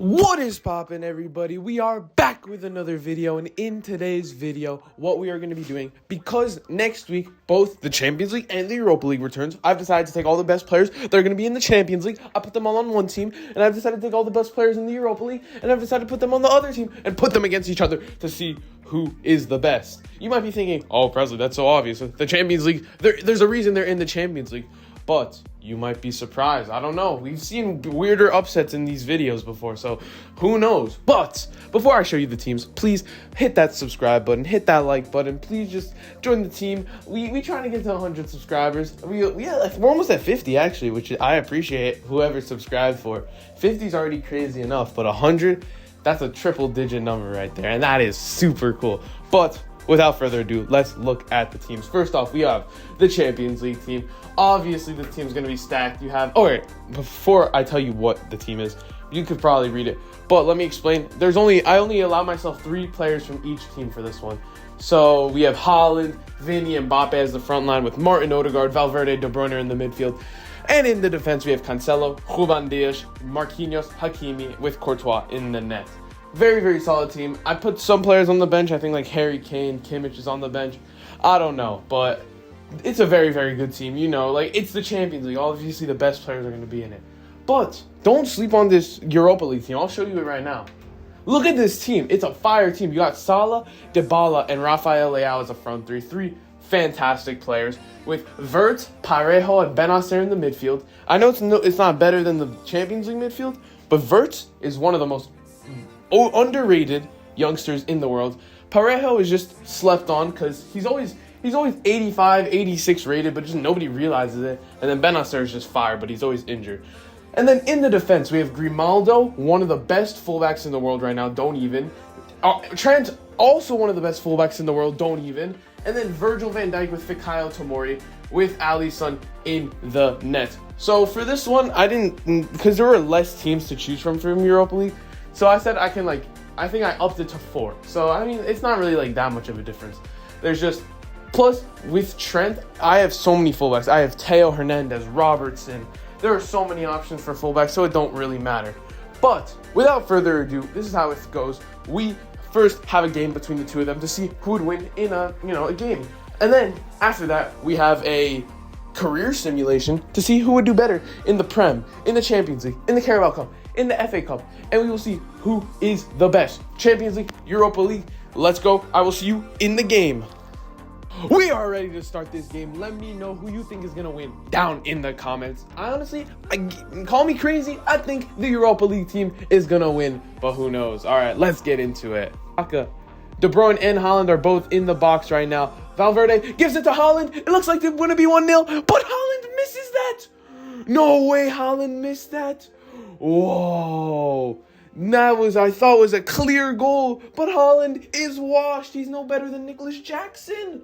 What is poppin', everybody? We are back with another video, and in today's video, what we are going to be doing, because next week, both the Champions League and the Europa League returns, I've decided to take all the best players that are going to be in the Champions League, I put them all on one team, and I've decided to take all the best players in the Europa League, and I've decided to put them on the other team, and put them against each other to see who is the best. You might be thinking, oh, Presley, that's so obvious. The Champions League, there's a reason they're in the Champions League. But you might be surprised. I don't know. We've seen weirder upsets in these videos before, so who knows? But before I show you the teams, please hit that subscribe button, hit that like button. Please just join the team. We trying to get to 100 subscribers. We're almost at 50 actually, which I appreciate whoever subscribed for. 50 is already crazy enough, but 100, that's a triple digit number right there, and that is super cool. But without further ado, let's look at the teams. First off, we have the Champions League team. Obviously, the team's going to be stacked. You have... Oh, wait. Before I tell you what the team is, you could probably read it. But let me explain. I only allow myself 3 players from each team for this one. So, we have Haaland, Vini, and Mbappe as the front line with Martin Odegaard, Valverde, De Bruyne in the midfield. And in the defense, we have Cancelo, Ruben Dias, Marquinhos, Hakimi with Courtois in the net. Very, very solid team. I put some players on the bench. I think like Harry Kane, Kimmich is on the bench. I don't know, but it's a very, very good team. You know, like it's the Champions League. Obviously, the best players are going to be in it. But don't sleep on this Europa League team. I'll show you it right now. Look at this team. It's a fire team. You got Salah, Dybala, and Rafael Leao as a front three. 3 fantastic players with Vert, Parejo, and Benacer in the midfield. I know it's not better than the Champions League midfield, but Vert is one of the most underrated youngsters in the world. Parejo is just slept on because he's always 85, 86 rated, but just nobody realizes it. And then Benacer is just fire, but he's always injured. And then in the defense, we have Grimaldo, one of the best fullbacks in the world right now. Don't even. Trent, also one of the best fullbacks in the world. Don't even. And then Virgil van Dijk with Fikayo Tomori with Alisson in the net. So for this one, I didn't, because there were less teams to choose from Europa League. So I said I think I upped it to 4. So, I mean, it's not really like that much of a difference. There's just, plus with Trent, I have so many fullbacks. I have Theo Hernandez, Robertson. There are so many options for fullbacks, so it don't really matter. But without further ado, this is how it goes. We first have a game between the two of them to see who would win in a game. And then after that, we have a career simulation to see who would do better in the Prem, in the Champions League, in the Carabao Cup, in the FA Cup, and we will see who is the best. Champions League, Europa League, let's go. I will see you in the game. We are ready to start this game. Let me know who you think is going to win down in the comments. Call me crazy. I think the Europa League team is going to win, but who knows? All right, let's get into it. De Bruyne and Haaland are both in the box right now. Valverde gives it to Haaland. It looks like they're going to be 1-0, but Haaland misses that. No way Haaland missed that. Whoa. That I thought was a clear goal, but Haaland is washed. He's no better than Nicholas Jackson.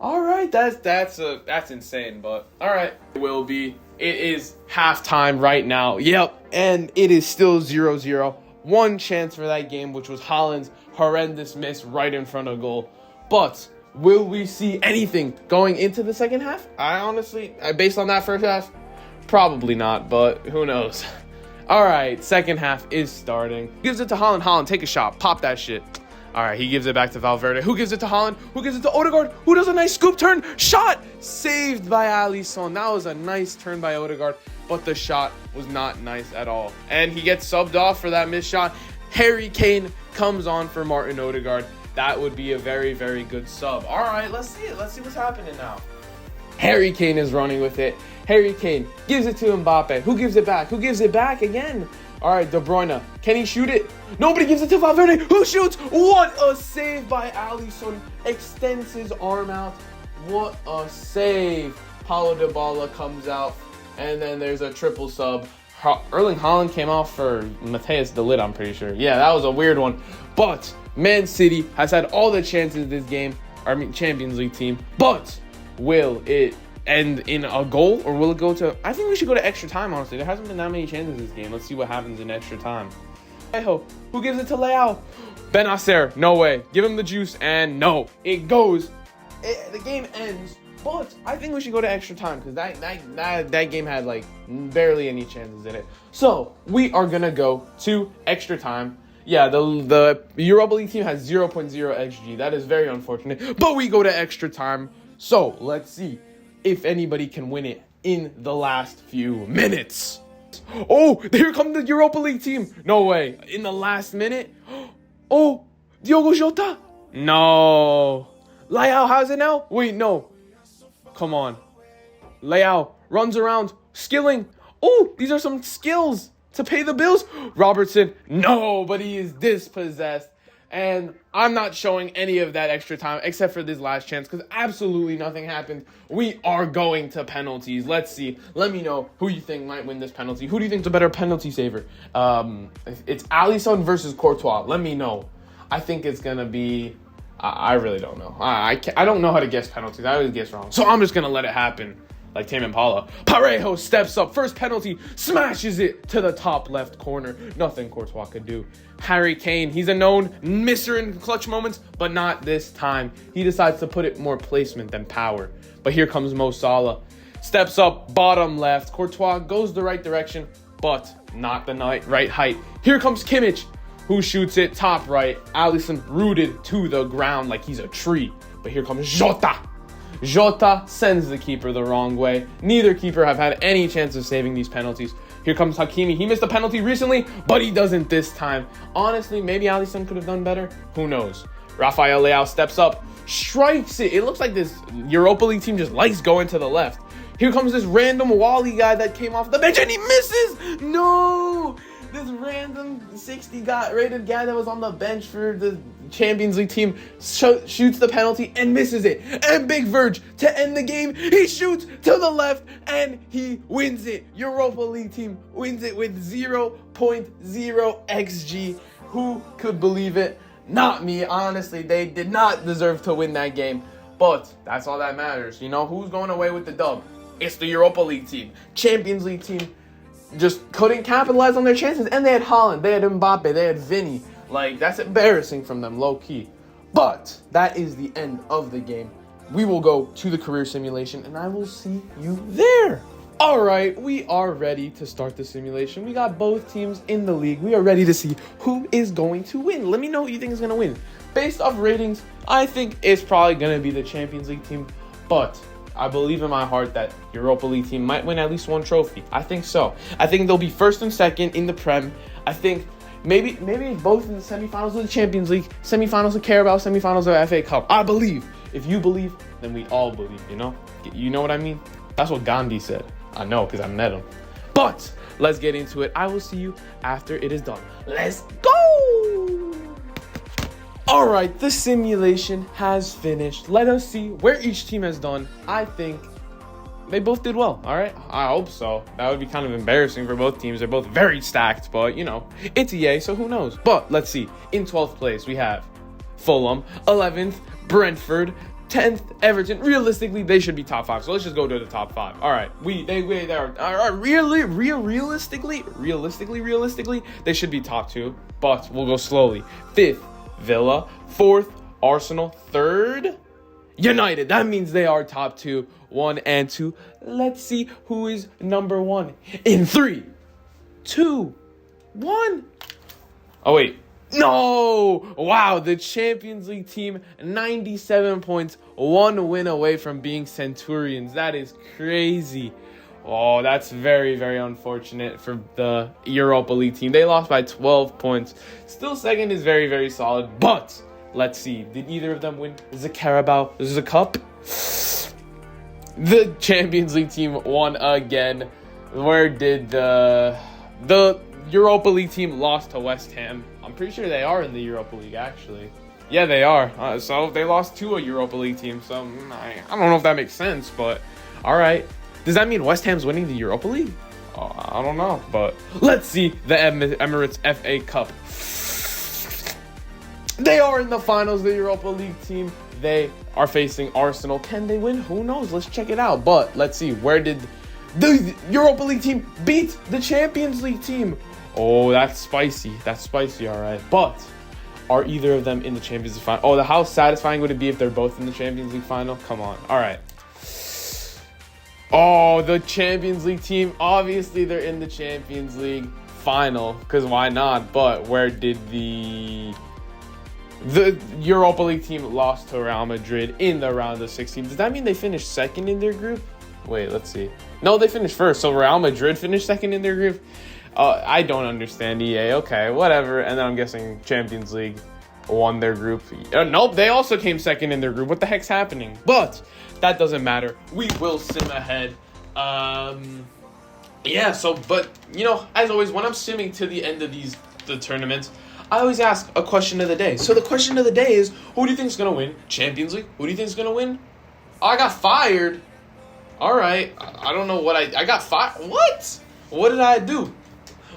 All right, that's insane, but all right. It is halftime right now. Yep, and it is still 0-0. One chance for that game, which was Haaland's horrendous miss right in front of goal. But will we see anything going into the second half? I honestly, based on that first half, probably not, but who knows? All right, second half is starting. Gives it to Haaland. Haaland, take a shot. Pop that shit. All right, he gives it back to Valverde. Who gives it to Haaland? Who gives it to Odegaard? Who does a nice scoop turn? Shot! Saved by Alisson. That was a nice turn by Odegaard, but the shot was not nice at all. And he gets subbed off for that missed shot. Harry Kane comes on for Martin Odegaard. That would be a very, very good sub. All right, let's see it. Let's see what's happening now. Harry Kane is running with it. Harry Kane gives it to Mbappe. Who gives it back? Who gives it back again? All right, De Bruyne. Can he shoot it? Nobody gives it to Valverde. Who shoots? What a save by Alisson. Extends his arm out. What a save. Paulo Dybala comes out. And then there's a triple sub. Erling Haaland came off for Matthias de Ligt, I'm pretty sure. Yeah, that was a weird one. But Man City has had all the chances this game. Champions League team. But will it end in a goal, or will it go to... I think we should go to extra time, honestly. There hasn't been that many chances this game. Let's see what happens in extra time. Who gives it to Leao? Benacer. No way. Give him the juice, and no. It goes. The game ends But I think we should go to extra time because that game had like barely any chances in it. So we are gonna go to extra time. Yeah, the Europa League team has 0.0 XG. That is very unfortunate. But we go to extra time. So let's see if anybody can win it in the last few minutes. Oh, here comes the Europa League team. No way. In the last minute. Oh, Diogo Jota. No. Leao has it now? Wait, no. Come on. Leao runs around. Skilling. Oh, these are some skills to pay the bills. Robertson. No, but he is dispossessed. And I'm not showing any of that extra time except for this last chance because absolutely nothing happened. We are going to penalties. Let's see. Let me know who you think might win this penalty. Who do you think is a better penalty saver? It's Alisson versus Courtois. Let me know. I think it's going to be... I really don't know. I don't know how to guess penalties. I always guess wrong. So I'm just going to let it happen. Like Tame Impala. Parejo steps up. First penalty. Smashes it to the top left corner. Nothing Courtois could do. Harry Kane. He's a known misser in clutch moments. But not this time. He decides to put it more placement than power. But here comes Mo Salah. Steps up. Bottom left. Courtois goes the right direction. But not the right height. Here comes Kimmich. Who shoots it top right. Alisson rooted to the ground like he's a tree. But here comes Jota. Jota sends the keeper the wrong way. Neither keeper have had any chance of saving these penalties. Here comes Hakimi. He missed a penalty recently, but he doesn't this time. Honestly, maybe Alisson could have done better. Who knows? Rafael Leao steps up, strikes it. It looks like this Europa League team just likes going to the left. Here comes this random Wally guy that came off the bench, and he misses! No! This random 60 rated guy that was on the bench for the Champions League team shoots the penalty and misses it. And Big Verge, to end the game, he shoots to the left and he wins it. Europa League team wins it with 0.0 XG. Who could believe it? Not me. Honestly, they did not deserve to win that game. But that's all that matters. You know, who's going away with the dub? It's the Europa League team. Champions League team just couldn't capitalize on their chances. And they had Haaland, they had Mbappe, they had Vinny. Like, that's embarrassing from them, low-key. But that is the end of the game. We will go to the career simulation, and I will see you there. All right, we are ready to start the simulation. We got both teams in the league. We are ready to see who is going to win. Let me know who you think is going to win. Based off ratings, I think it's probably going to be the Champions League team. But I believe in my heart that Europa League team might win at least one trophy. I think so. I think they'll be first and second in the Prem. I think maybe both in the semifinals of the Champions League, semifinals of Carabao, semifinals of FA Cup. I believe. If you believe, then we all believe, you know? You know what I mean? That's what Gandhi said. I know, because I met him. But let's get into it. I will see you after it is done. Let's go! All right, the simulation has finished. Let us see where each team has done. I think they both did well, all right? I hope so. That would be kind of embarrassing for both teams. They're both very stacked, but, you know, it's EA, so who knows? But let's see. In 12th place, we have Fulham. 11th, Brentford. 10th, Everton. Realistically, they should be top 5. So let's just go to the top 5. All right, they are realistically, they should be top 2. But we'll go slowly. 5th, Villa. 4th, Arsenal. 3rd, United. That means they are top 2, 1 and 2. Let's see who is number 1 in 3, 2, 1. Oh wait. No! Wow, the Champions League team, 97 points, 1 win away from being Centurions. That is crazy. Oh, that's very, very unfortunate for the Europa League team. They lost by 12 points. Still second is very, very solid. But let's see. Did either of them win the Carabao Cup? The Champions League team won again. Where did the Europa League team lost to West Ham? I'm pretty sure they are in the Europa League, actually. Yeah, they are. So they lost to a Europa League team. So I don't know if that makes sense, but all right. Does that mean West Ham's winning the Europa League? I don't know, but let's see the Emirates FA Cup. They are in the finals, the Europa League team. They are facing Arsenal. Can they win? Who knows? Let's check it out. But let's see. Where did the Europa League team beat the Champions League team? Oh, that's spicy. That's spicy, all right. But are either of them in the Champions League final? Oh, how satisfying would it be if they're both in the Champions League final? Come on. All right. Oh, the Champions League team. Obviously, they're in the Champions League final, because why not? But where did the Europa League team lost to Real Madrid in the round of 16? Does that mean they finished second in their group? Wait, let's see. No, they finished first. So Real Madrid finished second in their group? I don't understand, EA. Okay, whatever. And then I'm guessing Champions League won their group. Nope, they also came second in their group. What the heck's happening? But that doesn't matter. We will sim ahead. Yeah, so, but, you know, as always, when I'm simming to the end of the tournaments, I always ask a question of the day. So the question of the day is, who do you think is going to win Champions League? Who do you think is going to win? Oh, I got fired. All right. I don't know what I got fired. What? What did I do?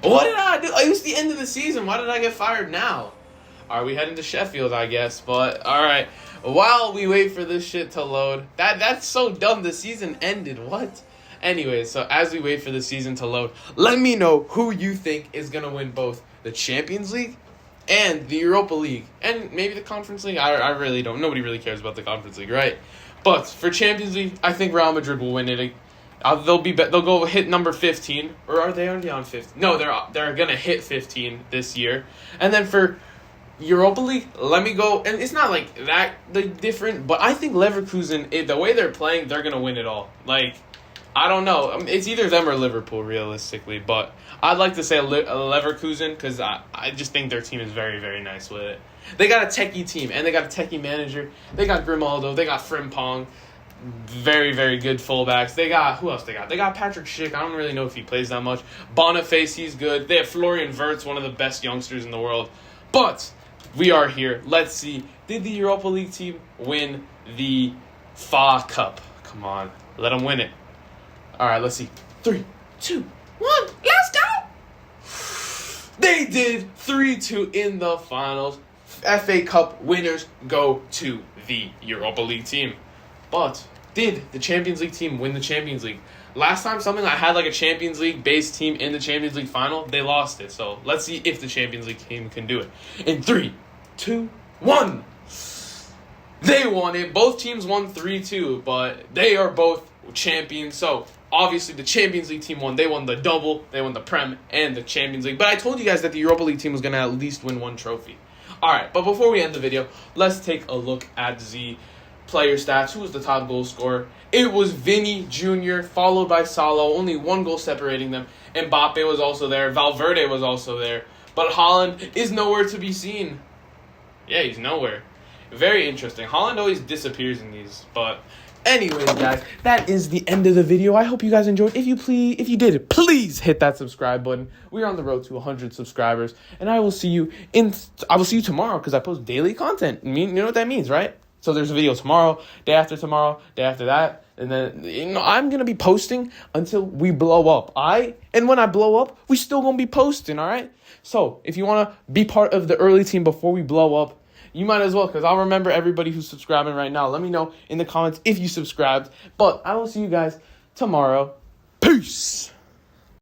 What did I do? It was the end of the season. Why did I get fired now? All right, we heading to Sheffield, I guess. But, all right. While we wait for this shit to load. That's so dumb. The season ended. What? Anyway, so as we wait for the season to load, let me know who you think is going to win both the Champions League and the Europa League. And maybe the Conference League. I really don't. Nobody really cares about the Conference League, right? But for Champions League, I think Real Madrid will win it. They'll go hit number 15. Or are they already on 15? No, they're going to hit 15 this year. And then for Europa League, let me go, and it's not like that different, but I think Leverkusen, the way they're playing, they're going to win it all. Like, I don't know. It's either them or Liverpool, realistically, but I'd like to say Leverkusen because I just think their team is very, very nice with it. They got a techie team, and they got a techie manager. They got Grimaldo. They got Frimpong. Very, very good fullbacks. They got, who else they got? They got Patrick Schick. I don't really know if he plays that much. Boniface, he's good. They have Florian Wirtz, one of the best youngsters in the world. But we are here. Let's see. Did the Europa League team win the FA Cup? Come on. Let them win it. All right, let's see. 3, 2, 1. Let's go. They did 3-2 in the finals. FA Cup winners go to the Europa League team. But did the Champions League team win the Champions League? Last time I had like a Champions League based team in the Champions League final, they lost it. So let's see if the Champions League team can do it. In 3, 2, 1. They won it. Both teams won 3-2, but they are both champions. So obviously the Champions League team won. They won the double. They won the Prem and the Champions League. But I told you guys that the Europa League team was going to at least win one trophy. All right, but before we end the video, let's take a look at the player stats. Who was the top goal scorer? It was Vinny Jr., followed by Salah. Only one goal separating them. Mbappe was also there. Valverde was also there. But Haaland is nowhere to be seen. Yeah, he's nowhere. Very interesting. Haaland always disappears in these. But anyways, guys, that is the end of the video. I hope you guys enjoyed. If you did, please hit that subscribe button. We're on the road to 100 subscribers. And I will see you tomorrow because I post daily content. You know what that means, right? So there's a video tomorrow, day after that, and then I'm gonna be posting until we blow up. And when I blow up, we still gonna be posting, all right? So if you wanna be part of the early team before we blow up, you might as well, because I'll remember everybody who's subscribing right now. Let me know in the comments if you subscribed. But I will see you guys tomorrow. Peace.